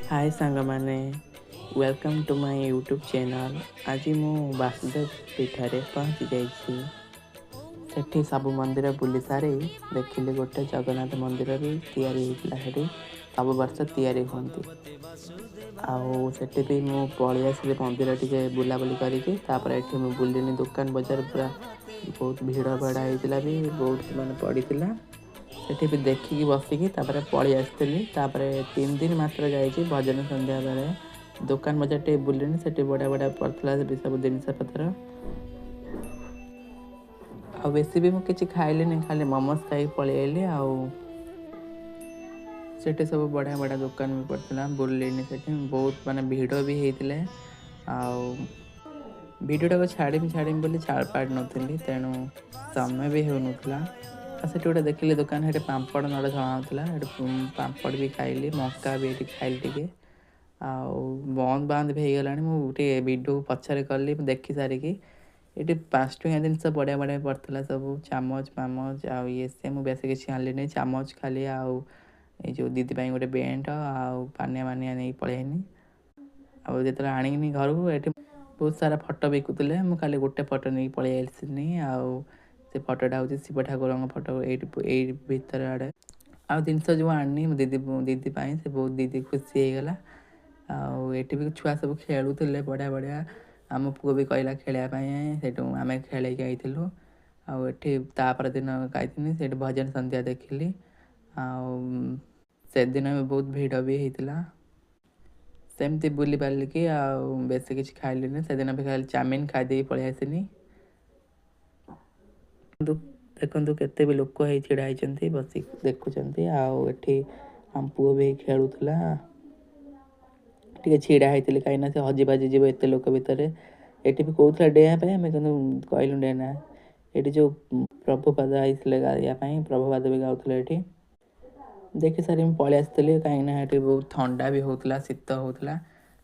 हाय सांग माने welcome to my YouTube channel. आज मु वासुदेव पीठरे पहुँची जाइए। सेठी सब मंदिर बुली सारी देखिली गोटे जगन्नाथ मंदिर भी तैयारी होता है। सब वर्ष तैयारी होती आठी भी मु पलि आसली मंदिर टे बुलाबुली करके बुलिनी दुकान बजार पूरा बहुत भिड़ भड़ा होता भी बहुत मान पड़ी सेठी भी देखिकी बसिकी पलि आसती। 3 दिन मात्र जाइए भजन संध्या बेले दुकान बजार टे बुलिनी से बढ़िया बढ़िया पड़ता सब जिनस पतर आ बेसी भी मुझे खाइली खाली मोमोज खाई पलि आइली सेठी सब बढ़िया बढ़िया दुकान भी पड़ता बुलिनी से बहुत माने भिड़ भी होते भिडियोटा को छाड़ी बोली छाड़ पाड़ नी तेणु समय भी हो नाला से गोटे देखिले दुकान से पापड़ नड़ा छणा पापड़ भी खाइली मका भी ये खाइली टे बंद बांद भी हो गला मुझे वीडियो पछरे कली देखी सारिकी ये 5 टंकिया जिनस बढ़िया बढ़िया पड़ता सब चामच मामच ये से मुझे बेस किसी आनली नहीं चामच खाली जो दीदी गोटे बेल्ट पानिया मानिया नहीं पलैनी जो आनिनी घर को ये बहुत सारा फोटो बिकुले मुझे खाली गोटे फोटो नहीं पलि आसनी से फोटोटा हूँ शिव ठाकुर फोटो ये भर आड़े आ जिनस जो आनी दीदी दीदी से बहुत दीदी खुशी होगला आठ भी छुआ सब खेलुले बढ़िया बढ़िया आम पुओ भी कहला खेलवाई से आम खेल आईलु आपर दिन गाई से भजन संध्या देखिली से दिन भी बहुत भिड़ भी होता सेमती बुली पारिकी बेस किसी खाइली से दिन भी खाली चाउमिन खाईदे पलि आसनी देखु केते भी लोक ढाई बस देखुं आम पुओ भी खेलुला टे छिड़ा होती कहीं से हजी बाजी जीव एत लोक भितर ये भी कहला डेप कहलु डेना ये जो प्रभुपाद आते गाइवाई प्रभुपाद भी गाँव ये देखी सारी पलि आसती कहीं बहुत ठंडा भी होता शीत होता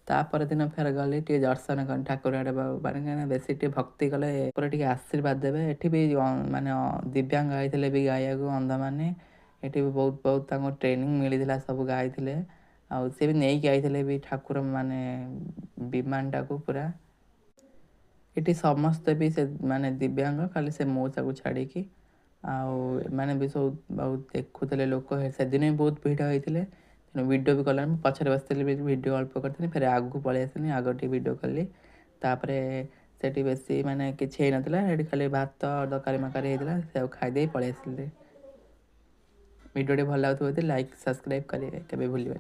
तापर दिन फेर गली टे दर्शन कर ठाकुर आड़े कहीं बेस भक्ति कले टे आशीर्वाद देवे ये भी माने दिव्यांग आते भी गाया को अंध मैंने ये भी बहुत बहुत ट्रेनिंग मिलता सब गाई सी भी नहीं आते भी ठाकुर माने विमान टाक पूरा ये समस्ते भी से माने दिव्यांग खाली से मौसा को छाड़ी मैंने भी सब बहुत देखुले लोक से दिन भी बहुत भिड़ होते तेणु वीडियो भी कला पछे बसती वीडियो अल्प करी फिर आगू पलि आसनी आग वीडियो कली से बेसी माने किसी नाला खाली भात तरकारी मकारी होता से खाईदे पलि आसली वीडियो भल लगे लाइक सब्सक्राइब करेंगे केवे भूलिए।